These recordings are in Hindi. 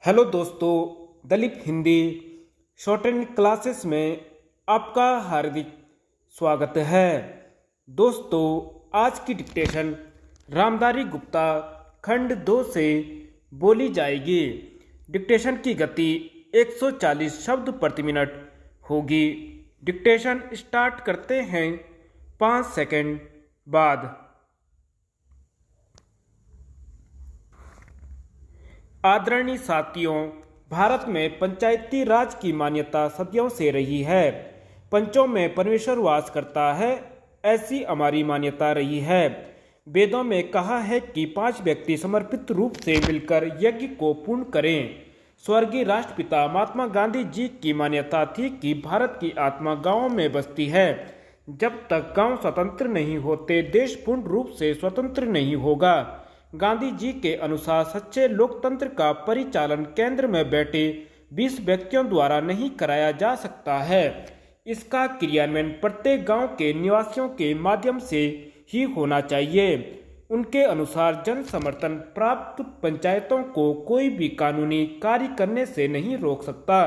हेलो दोस्तों, दलीप हिंदी शॉर्ट एंड क्लासेस में आपका हार्दिक स्वागत है। दोस्तों, आज की डिक्टेशन रामधारी गुप्ता खंड 2 से बोली जाएगी। डिक्टेशन की गति 140 शब्द प्रति मिनट होगी। डिक्टेशन स्टार्ट करते हैं 5 सेकंड बाद। आदरणीय साथियों, भारत में पंचायती राज की मान्यता सदियों से रही है। पंचों में परमेश्वर वास करता है, ऐसी हमारी मान्यता रही है। वेदों में कहा है कि 5 व्यक्ति समर्पित रूप से मिलकर यज्ञ को पूर्ण करें। स्वर्गीय राष्ट्रपिता महात्मा गांधी जी की मान्यता थी कि भारत की आत्मा गांवों में बसती है। जब तक गांव स्वतंत्र नहीं होते, देश पूर्ण रूप से स्वतंत्र नहीं होगा। गांधी जी के अनुसार सच्चे लोकतंत्र का परिचालन केंद्र में बैठे 20 व्यक्तियों द्वारा नहीं कराया जा सकता है। इसका क्रियान्वयन प्रत्येक गांव के निवासियों के माध्यम से ही होना चाहिए। उनके अनुसार जन समर्थन प्राप्त पंचायतों को कोई भी कानूनी कार्य करने से नहीं रोक सकता।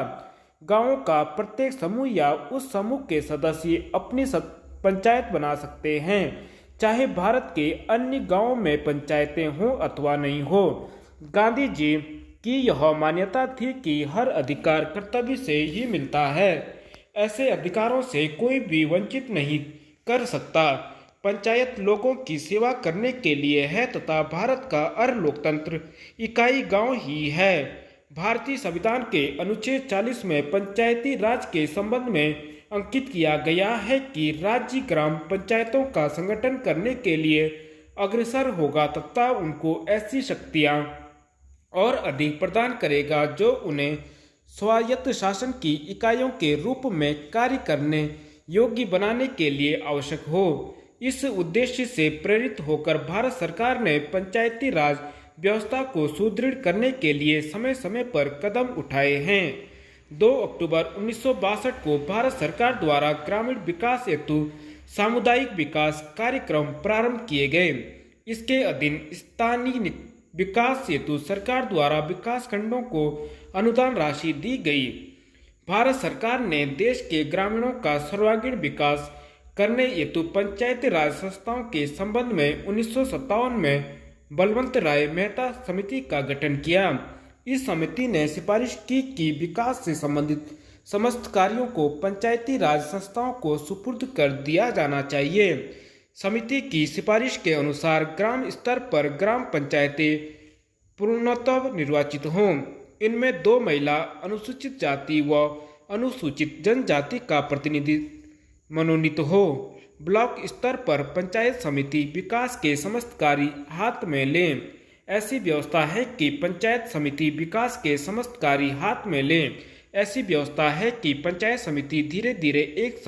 गांवों का प्रत्येक समूह या उस समूह के सदस्य अपनी पंचायत बना सकते हैं, चाहे भारत के अन्य गांवों में पंचायतें हों अथवा नहीं हो। गांधी जी की यह मान्यता थी कि हर अधिकार कर्तव्य से ही मिलता है। ऐसे अधिकारों से कोई भी वंचित नहीं कर सकता। पंचायत लोगों की सेवा करने के लिए है तथा भारत का अर्ध लोकतंत्र इकाई गांव ही है। भारतीय संविधान के अनुच्छेद 40 में पंचायती राज के संबंध में अंकित किया गया है कि राज्य ग्राम पंचायतों का संगठन करने के लिए अग्रसर होगा तथा उनको ऐसी शक्तियां और अधिक प्रदान करेगा जो उन्हें स्वायत्त शासन की इकाइयों के रूप में कार्य करने योग्य बनाने के लिए आवश्यक हो। इस उद्देश्य से प्रेरित होकर भारत सरकार ने पंचायती राज व्यवस्था को सुदृढ़ करने के लिए समय समय पर कदम उठाए हैं। 2 अक्टूबर 1962 को भारत सरकार द्वारा ग्रामीण विकास हेतु सामुदायिक विकास कार्यक्रम प्रारंभ किए गए। इसके अधीन स्थानीय विकास हेतु सरकार द्वारा विकास खंडों को अनुदान राशि दी गई। भारत सरकार ने देश के ग्रामीणों का सर्वांगीण विकास करने हेतु पंचायती राज संस्थाओं के संबंध में 1957 में बलवंत राय मेहता समिति का गठन किया। इस समिति ने सिफारिश की कि विकास से संबंधित समस्त कार्यों को पंचायती राज संस्थाओं को सुपुर्द कर दिया जाना चाहिए। समिति की सिफारिश के अनुसार ग्राम स्तर पर ग्राम पंचायतें पूर्णतः निर्वाचित हों। इनमें 2 महिला, अनुसूचित जाति व अनुसूचित जनजाति का प्रतिनिधि मनोनीत हो। ब्लॉक स्तर पर पंचायत समिति विकास के समस्त कार्य हाथ में लें। ऐसी व्यवस्था है कि पंचायत समिति विकास के समस्त कार्य हाथ में लें। ऐसी व्यवस्था है कि पंचायत समिति धीरे धीरे एक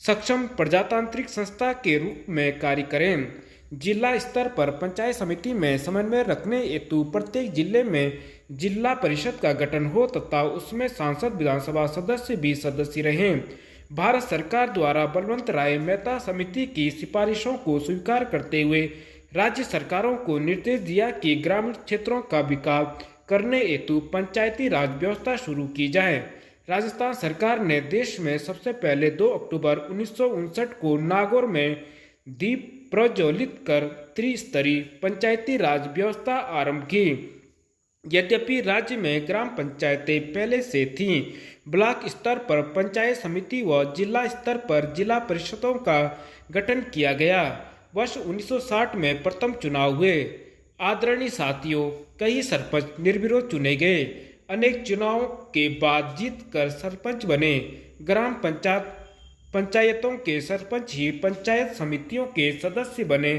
सक्षम प्रजातांत्रिक संस्था के रूप में कार्य करें। जिला स्तर पर पंचायत समिति में समन्वय रखने हेतु प्रत्येक जिले में जिला परिषद का गठन हो तथा उसमें सांसद विधानसभा सदस्य भी सदस्य रहें। भारत सरकार द्वारा बलवंत राय मेहता समिति की सिफारिशों को स्वीकार करते हुए राज्य सरकारों को निर्देश दिया कि ग्रामीण क्षेत्रों का विकास करने हेतु पंचायती राज व्यवस्था शुरू की जाए। राजस्थान सरकार ने देश में सबसे पहले 2 अक्टूबर 1959 को नागौर में दीप प्रज्वलित कर त्रिस्तरीय पंचायती राज व्यवस्था आरंभ की। यद्यपि राज्य में ग्राम पंचायतें पहले से थीं, ब्लॉक स्तर पर पंचायत समिति व जिला स्तर पर जिला परिषदों का गठन किया गया। वर्ष 1960 में प्रथम चुनाव हुए। आदरणीय साथियों, कई सरपंच निर्विरोध चुने गए। अनेक चुनावों के बाद जीतकर सरपंच बने। ग्राम पंचायतों के सरपंच ही पंचायत समितियों के सदस्य बने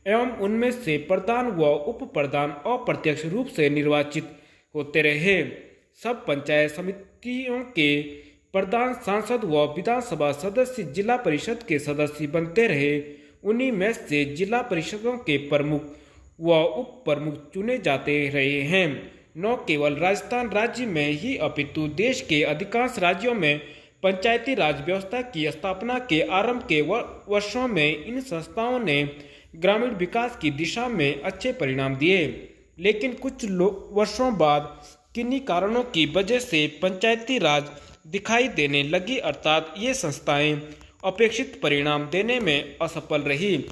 एवं उनमें से प्रधान व उप प्रधान अप्रत्यक्ष रूप से निर्वाचित होते रहे। सब पंचायत समितियों के प्रधान सांसद व विधानसभा सदस्य जिला परिषद के सदस्य बनते रहे। उन्हीं में से जिला परिषदों के प्रमुख व उप प्रमुख चुने जाते रहे हैं। न केवल राजस्थान राज्य में ही अपितु देश के अधिकांश राज्यों में पंचायती राज व्यवस्था की स्थापना के आरंभ के वर्षों में इन संस्थाओं ने ग्रामीण विकास की दिशा में अच्छे परिणाम दिए। लेकिन कुछ वर्षों बाद किन्हीं कारणों की वजह से पंचायती राज दिखाई देने लगी, अर्थात ये संस्थाएं अपेक्षित परिणाम देने में असफल रही।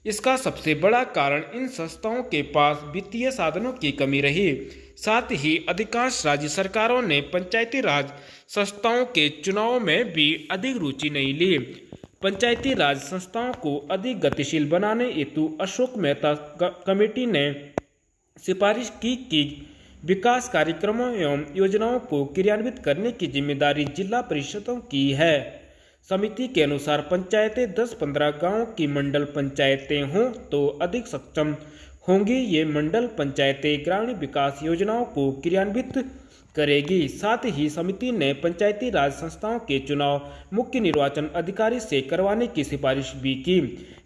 इसका सबसे बड़ा कारण इन संस्थाओं के पास वित्तीय साधनों की कमी रही। साथ ही अधिकांश राज्य सरकारों ने पंचायती राज संस्थाओं के चुनाव में भी अधिक रुचि नहीं ली। पंचायती राज संस्थाओं को अधिक गतिशील बनाने हेतु अशोक मेहता कमेटी ने सिफारिश की कि विकास कार्यक्रमों एवं योजनाओं को क्रियान्वित करने की जिम्मेदारी जिला परिषदों की है। समिति के अनुसार पंचायतें 10-15 गांवों की मंडल पंचायतें हों तो अधिक सक्षम होंगी। ये मंडल पंचायतें ग्रामीण विकास योजनाओं को क्रियान्वित करेगी। साथ ही समिति ने पंचायती राज संस्थाओं के चुनाव मुख्य निर्वाचन अधिकारी से करवाने की सिफारिश भी की।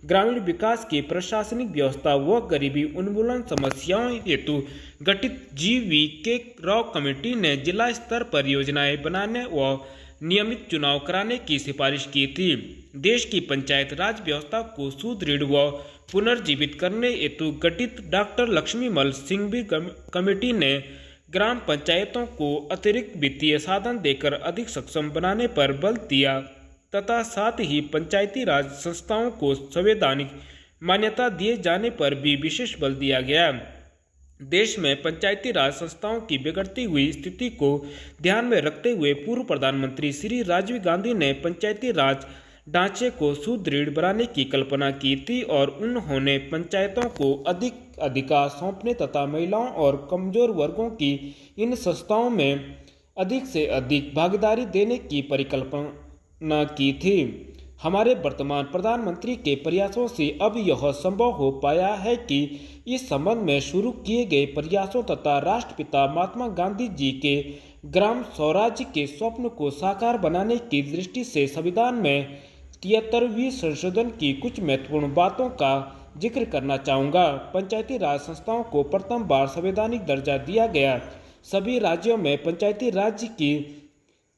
ग्रामीण विकास की प्रशासनिक व्यवस्था व गरीबी उन्मूलन समस्याओं हेतु गठित GVK राव कमेटी ने जिला स्तर पर योजनाएं बनाने व नियमित चुनाव कराने की सिफारिश की थी। देश की पंचायत राज व्यवस्था को सुदृढ़ व पुनर्जीवित करने हेतु गठित डॉक्टर लक्ष्मीमल सिंघवी कमेटी ने ग्राम पंचायतों को अतिरिक्त वित्तीय साधन देकर अधिक सक्षम बनाने पर बल दिया तथा साथ ही पंचायती राज संस्थाओं को संवैधानिक मान्यता दिए जाने पर भी विशेष बल दिया गया। देश में पंचायती राज संस्थाओं की बिगड़ती हुई स्थिति को ध्यान में रखते हुए पूर्व प्रधानमंत्री श्री राजीव गांधी ने पंचायती राज ढांचे को सुदृढ़ बनाने की कल्पना की थी और उन्होंने पंचायतों को अधिक अधिकार सौंपने तथा महिलाओं और कमजोर वर्गों की इन संस्थाओं में अधिक से अधिक भागीदारी देने की परिकल्पना की थी। हमारे वर्तमान प्रधानमंत्री के प्रयासों से अब यह संभव हो पाया है कि इस संबंध में शुरू किए गए प्रयासों तथा राष्ट्रपिता महात्मा गांधी जी के ग्राम स्वराज्य के स्वप्न को साकार बनाने की दृष्टि से संविधान में 73वीं संशोधन की कुछ महत्वपूर्ण बातों का जिक्र करना चाहूँगा। पंचायती राज संस्थाओं को प्रथम बार संवैधानिक दर्जा दिया गया। सभी राज्यों में पंचायती राज की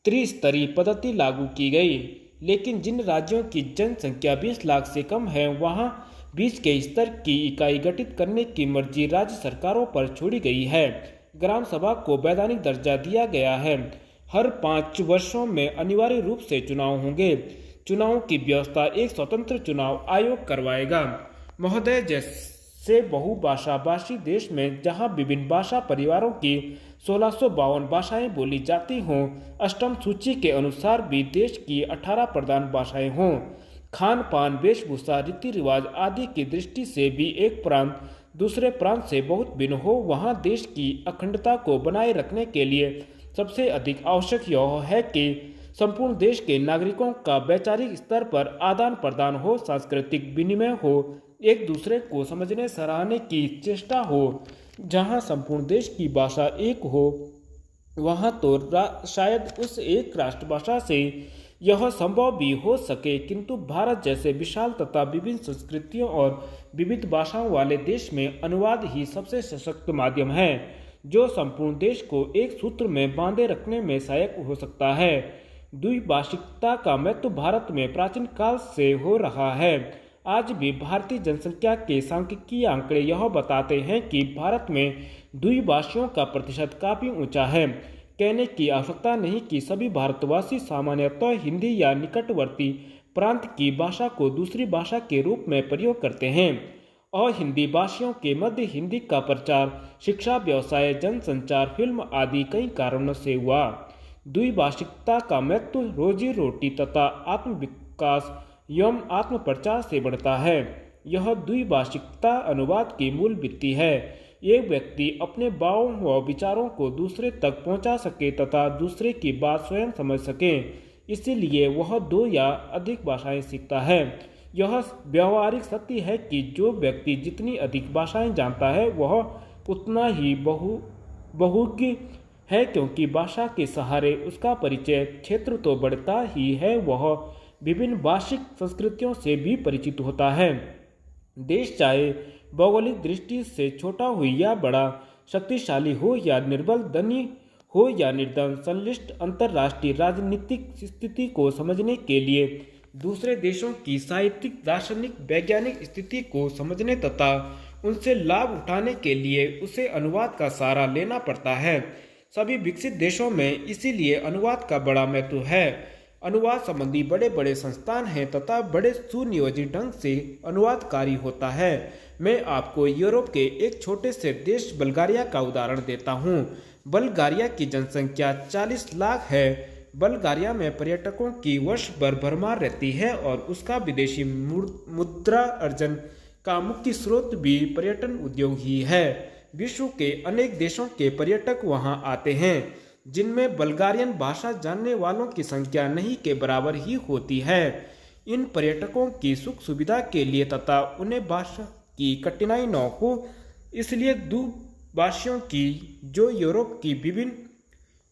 त्रिस्तरीय पद्धति लागू की गई, लेकिन जिन राज्यों की जनसंख्या 20 लाख से कम है वहां बीच के स्तर की इकाई गठित करने की मर्जी राज्य सरकारों पर छोड़ी गई है। ग्राम सभा को वैधानिक दर्जा दिया गया है। हर 5 वर्षों में अनिवार्य रूप से चुनाव होंगे। चुनावों की व्यवस्था एक स्वतंत्र चुनाव आयोग करवाएगा। महोदय, जैसे बहुभाषा भाषी देश में जहां विभिन्न भाषा परिवारों की 1652 भाषाएं बोली जाती हों, अष्टम सूची के अनुसार भी देश की 18 प्रधान भाषाएं हों, खान पान, वेशभूषा, रीति रिवाज आदि की दृष्टि से भी एक प्रांत दूसरे प्रांत से बहुत भिन्न हो, वहां देश की अखंडता को बनाए रखने के लिए सबसे अधिक आवश्यक यह है कि संपूर्ण देश के नागरिकों का वैचारिक स्तर पर आदान प्रदान हो, सांस्कृतिक विनिमय हो, एक दूसरे को समझने सराहने की चेष्टा हो। जहां संपूर्ण देश की भाषा एक हो वहां तो शायद उस एक राष्ट्रभाषा से यह संभव भी हो सके, किंतु भारत जैसे विशाल तथा विभिन्न संस्कृतियों और विविध भाषाओं वाले देश में अनुवाद ही सबसे सशक्त माध्यम है जो संपूर्ण देश को एक सूत्र में बांधे रखने में सहायक हो सकता है। द्विभाषिकता का महत्व भारत में प्राचीन काल से हो रहा है। आज भी भारतीय जनसंख्या के सांख्यिकीय आंकड़े यह बताते हैं कि भारत में द्विभाषियों का प्रतिशत काफी ऊंचा है। कहने की आवश्यकता नहीं कि सभी भारतवासी सामान्यतः हिंदी या निकटवर्ती प्रांत की भाषा को दूसरी भाषा के रूप में प्रयोग करते हैं और हिंदी भाषियों के मध्य हिंदी का प्रचार शिक्षा, व्यवसाय, जनसंचार, फिल्म आदि कई कारणों से हुआ। द्विभाषिकता का महत्व रोजी रोटी तथा आत्मविकास एवं आत्म प्रचार से बढ़ता है। यह द्विभाषिकता अनुवाद की मूल वृत्ति है। एक व्यक्ति अपने भावों व विचारों को दूसरे तक पहुंचा सके तथा दूसरे की बात स्वयं समझ सके, इसीलिए वह 2 या अधिक भाषाएं सीखता है। यह व्यावहारिक सत्य है कि जो व्यक्ति जितनी अधिक भाषाएं जानता है वह उतना ही बहुज्ञ है, क्योंकि भाषा के सहारे उसका परिचय क्षेत्र तो बढ़ता ही है, वह विभिन्न भाषिक संस्कृतियों से भी परिचित होता है। देश चाहे भौगोलिक दृष्टि से छोटा हो या बड़ा, शक्तिशाली हो या निर्बल, धनी हो या निर्धन, संश्लिष्ट अंतर्राष्ट्रीय राजनीतिक स्थिति को समझने के लिए दूसरे देशों की साहित्यिक, दार्शनिक, वैज्ञानिक स्थिति को समझने तथा उनसे लाभ उठाने के लिए उसे अनुवाद का सहारा लेना पड़ता है। सभी विकसित देशों में इसीलिए अनुवाद का बड़ा महत्व है। अनुवाद संबंधी बड़े बड़े संस्थान हैं तथा बड़े सुनियोजित ढंग से अनुवाद कार्य होता है। मैं आपको यूरोप के एक छोटे से देश बल्गारिया का उदाहरण देता हूँ। बल्गारिया की जनसंख्या 40 लाख है। बल्गारिया में पर्यटकों की वर्ष भर भरमार रहती है और उसका विदेशी मुद्रा अर्जन का मुख्य स्रोत भी पर्यटन उद्योग ही है। विश्व के अनेक देशों के पर्यटक वहां आते हैं, जिनमें बल्गारियन भाषा जानने वालों की संख्या नहीं के बराबर ही होती है। इन पर्यटकों की सुख सुविधा के लिए तथा उन्हें भाषा की कठिनाई न हो, इसलिए दूरभाषियों की जो यूरोप की विभिन्न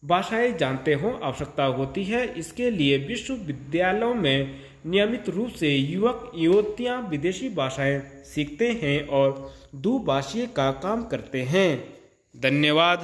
भाषाएं जानते हो आवश्यकता होती है। इसके लिए विश्वविद्यालयों में नियमित रूप से युवक युवतियां विदेशी भाषाएं सीखते हैं और दुभाषीय का काम करते हैं। धन्यवाद।